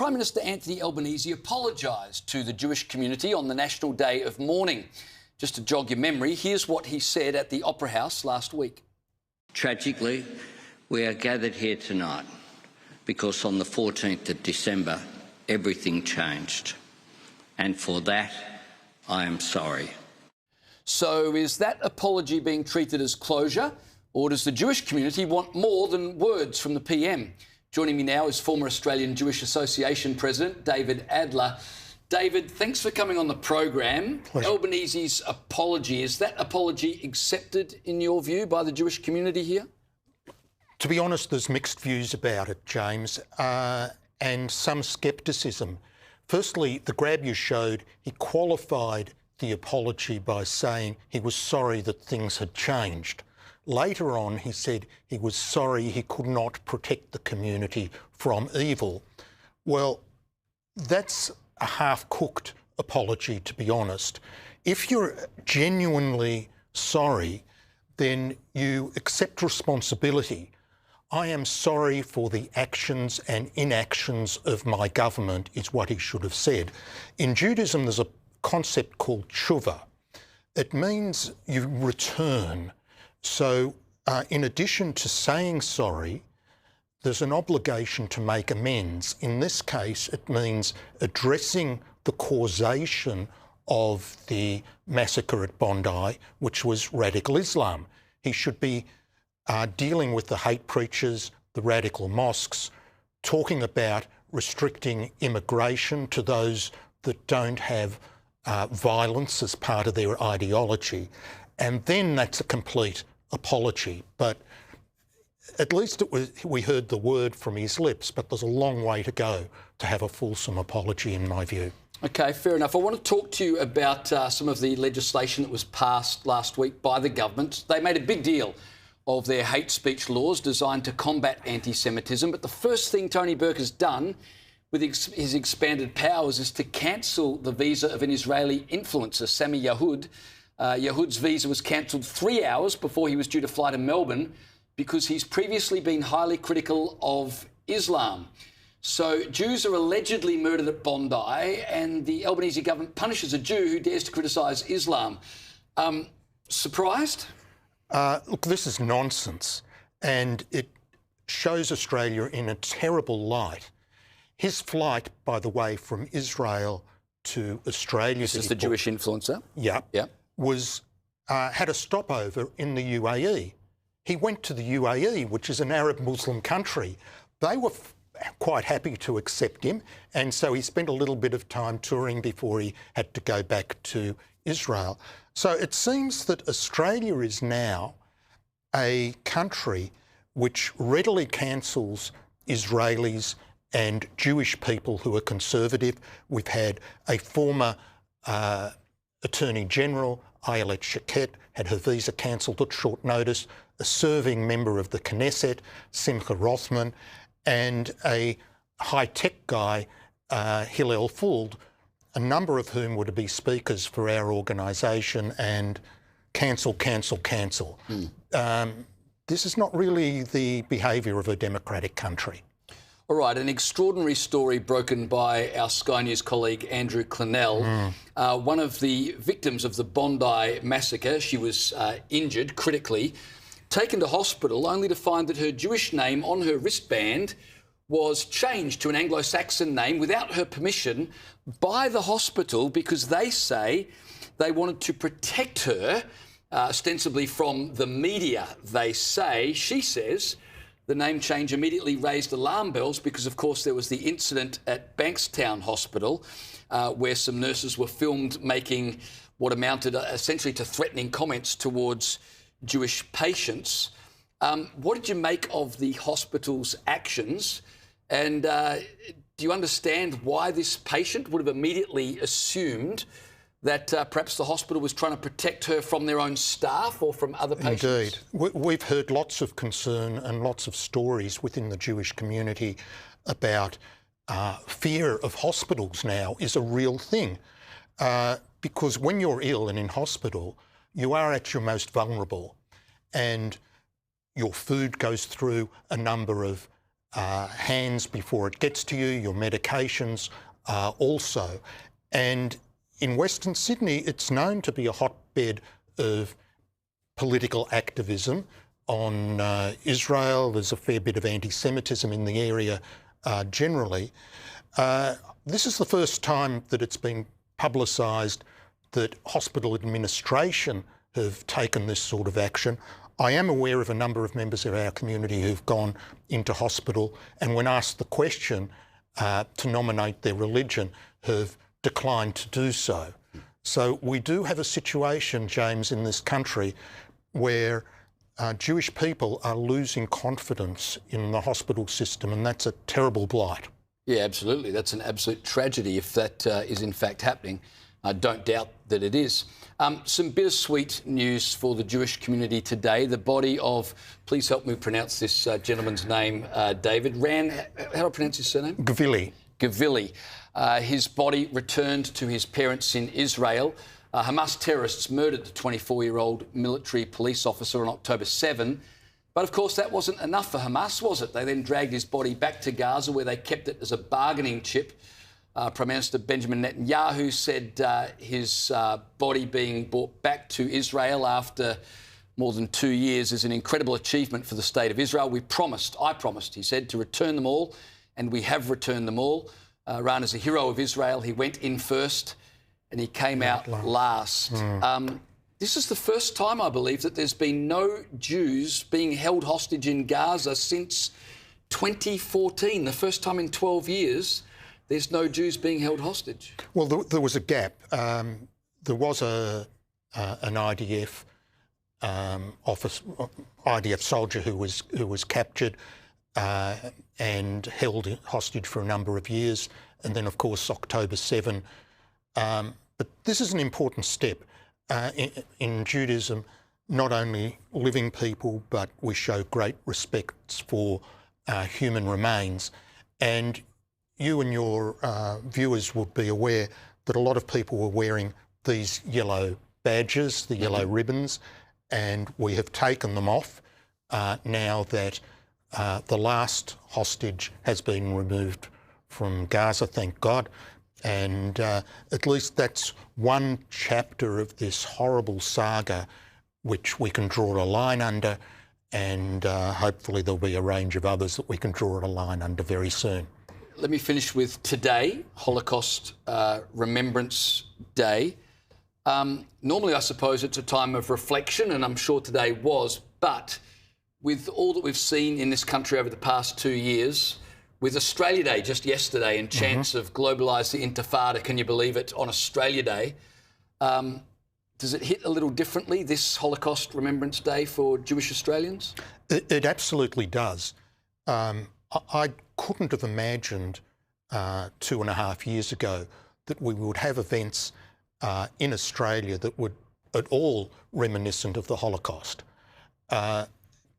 Prime Minister Anthony Albanese apologised to the Jewish community on the National Day of Mourning. Just to jog your memory, here's what he said at the Opera House last week. Tragically, we are gathered here tonight because on the 14th of December, everything changed. And for that, I am sorry. So is that apology being treated as closure, or does the Jewish community want more than words from the PM? Joining me now is former Australian Jewish Association President David Adler. David, thanks for coming on the program. Pleasure. Albanese's apology, is that apology accepted in your view by the Jewish community here? To be honest, there's mixed views about it, James, and some scepticism. Firstly, the grab you showed, he qualified the apology by saying he was sorry that things had changed. Later on, he said he was sorry he could not protect the community from evil. Well, that's a half-cooked apology, to be honest. If you're genuinely sorry, then you accept responsibility. I am sorry for the actions and inactions of my government, is what he should have said. In Judaism, there's a concept called tshuva. It means you return. So in addition to saying sorry, there's an obligation to make amends. In this case, it means addressing the causation of the massacre at Bondi, which was radical Islam. He should be dealing with the hate preachers, the radical mosques, talking about restricting immigration to those that don't have violence as part of their ideology. And then that's a complete apology. But at least we heard the word from his lips, but there's a long way to go to have a fulsome apology, in my view. OK, fair enough. I want to talk to you about some of the legislation that was passed last week by the government. They made a big deal of their hate speech laws designed to combat anti-Semitism. But the first thing Tony Burke has done with his expanded powers is to cancel the visa of an Israeli influencer, Sami Yehud. Yehud's visa was cancelled 3 hours before he was due to fly to Melbourne because he's previously been highly critical of Islam. So Jews are allegedly murdered at Bondi, and the Albanese government punishes a Jew who dares to criticise Islam. Surprised? Look, this is nonsense, and it shows Australia in a terrible light. His flight, by the way, from Israel to Australia... This is the Jewish influencer? Yeah. Was had a stopover in the UAE. He went to the UAE, which is an Arab Muslim country. They were quite happy to accept him, and so he spent a little bit of time touring before he had to go back to Israel. So it seems that Australia is now a country which readily cancels Israelis and Jewish people who are conservative. We've had a former Attorney General, Ayelet Shaked, had her visa cancelled at short notice, a serving member of the Knesset, Simcha Rothman, and a high-tech guy, Hillel Fuld, a number of whom were to be speakers for our organisation, and cancel. This is not really the behaviour of a democratic country. All right, an extraordinary story broken by our Sky News colleague Andrew Clennell. One of the victims of the Bondi massacre, she was injured critically, taken to hospital only to find that her Jewish name on her wristband was changed to an Anglo-Saxon name without her permission by the hospital because they say they wanted to protect her, ostensibly from the media. They say, she says, the name change immediately raised alarm bells because, of course, there was the incident at Bankstown Hospital where some nurses were filmed making what amounted essentially to threatening comments towards Jewish patients. What did you make of the hospital's actions? And do you understand why this patient would have immediately assumed that perhaps the hospital was trying to protect her from their own staff or from other patients? Indeed. We've heard lots of concern and lots of stories within the Jewish community about fear of hospitals now is a real thing. Because when you're ill and in hospital, you are at your most vulnerable, and your food goes through a number of hands before it gets to you, your medications also. And in Western Sydney, it's known to be a hotbed of political activism on Israel. There's a fair bit of anti-Semitism in the area generally. This is the first time that it's been publicised that hospital administration have taken this sort of action. I am aware of a number of members of our community who've gone into hospital and when asked the question to nominate their religion have declined to do so. So we do have a situation, James, in this country where Jewish people are losing confidence in the hospital system, and that's a terrible blight. Yeah, absolutely. That's an absolute tragedy if that is in fact happening. I don't doubt that it is. Some bittersweet news for the Jewish community today. The body of, please help me pronounce this gentleman's name, David. How do I pronounce his surname? Gavili. Gavili. His body returned to his parents in Israel. Hamas terrorists murdered the 24-year-old military police officer on October 7. But, of course, that wasn't enough for Hamas, was it? They then dragged his body back to Gaza, where they kept it as a bargaining chip. Prime Minister Benjamin Netanyahu said his body being brought back to Israel after more than 2 years is an incredible achievement for the state of Israel. I promised, he said, to return them all, and we have returned them all. Ran as a hero of Israel. He went in first and he came out last. This is the first time, I believe, that there's been no Jews being held hostage in Gaza since 2014. The first time in 12 years there's no Jews being held hostage. Well, there was a gap. There was an IDF IDF soldier who was captured and held hostage for a number of years, and then, of course, October 7. But this is an important step. In Judaism, not only living people, but we show great respect for human remains. And you and your viewers will be aware that a lot of people were wearing these yellow badges, the yellow ribbons, and we have taken them off now that the last hostage has been removed from Gaza, thank God. And at least that's one chapter of this horrible saga which we can draw a line under, and hopefully there'll be a range of others that we can draw a line under very soon. Let me finish with today, Holocaust Remembrance Day. Normally, I suppose it's a time of reflection, and I'm sure today was, but with all that we've seen in this country over the past 2 years, with Australia Day just yesterday and chance of globalise the intifada, can you believe it, on Australia Day, does it hit a little differently, this Holocaust Remembrance Day for Jewish Australians? It absolutely does. I couldn't have imagined 2.5 years ago that we would have events in Australia that would at all reminiscent of the Holocaust.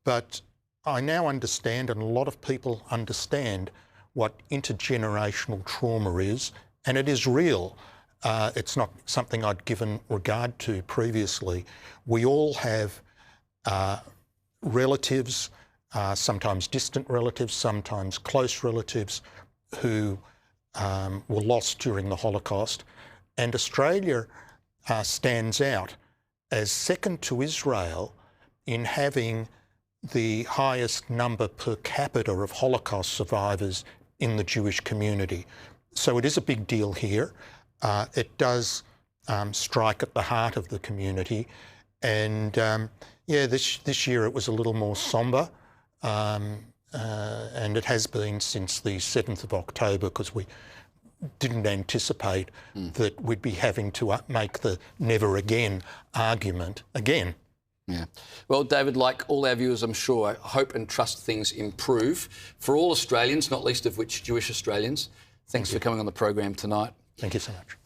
But I now understand, and a lot of people understand, what intergenerational trauma is, and it is real. It's not something I'd given regard to previously. We all have relatives, sometimes distant relatives, sometimes close relatives, who were lost during the Holocaust. And Australia stands out as second to Israel in having the highest number per capita of Holocaust survivors in the Jewish community. So it is a big deal here. It does strike at the heart of the community. And yeah, this year it was a little more sombre. And it has been since the 7th of October, because we didn't anticipate that we'd be having to make the never again argument again. Yeah. Well, David, like all our viewers, I'm sure, I hope and trust things improve for all Australians, not least of which Jewish Australians. Thanks for coming on the program tonight. Thank you so much.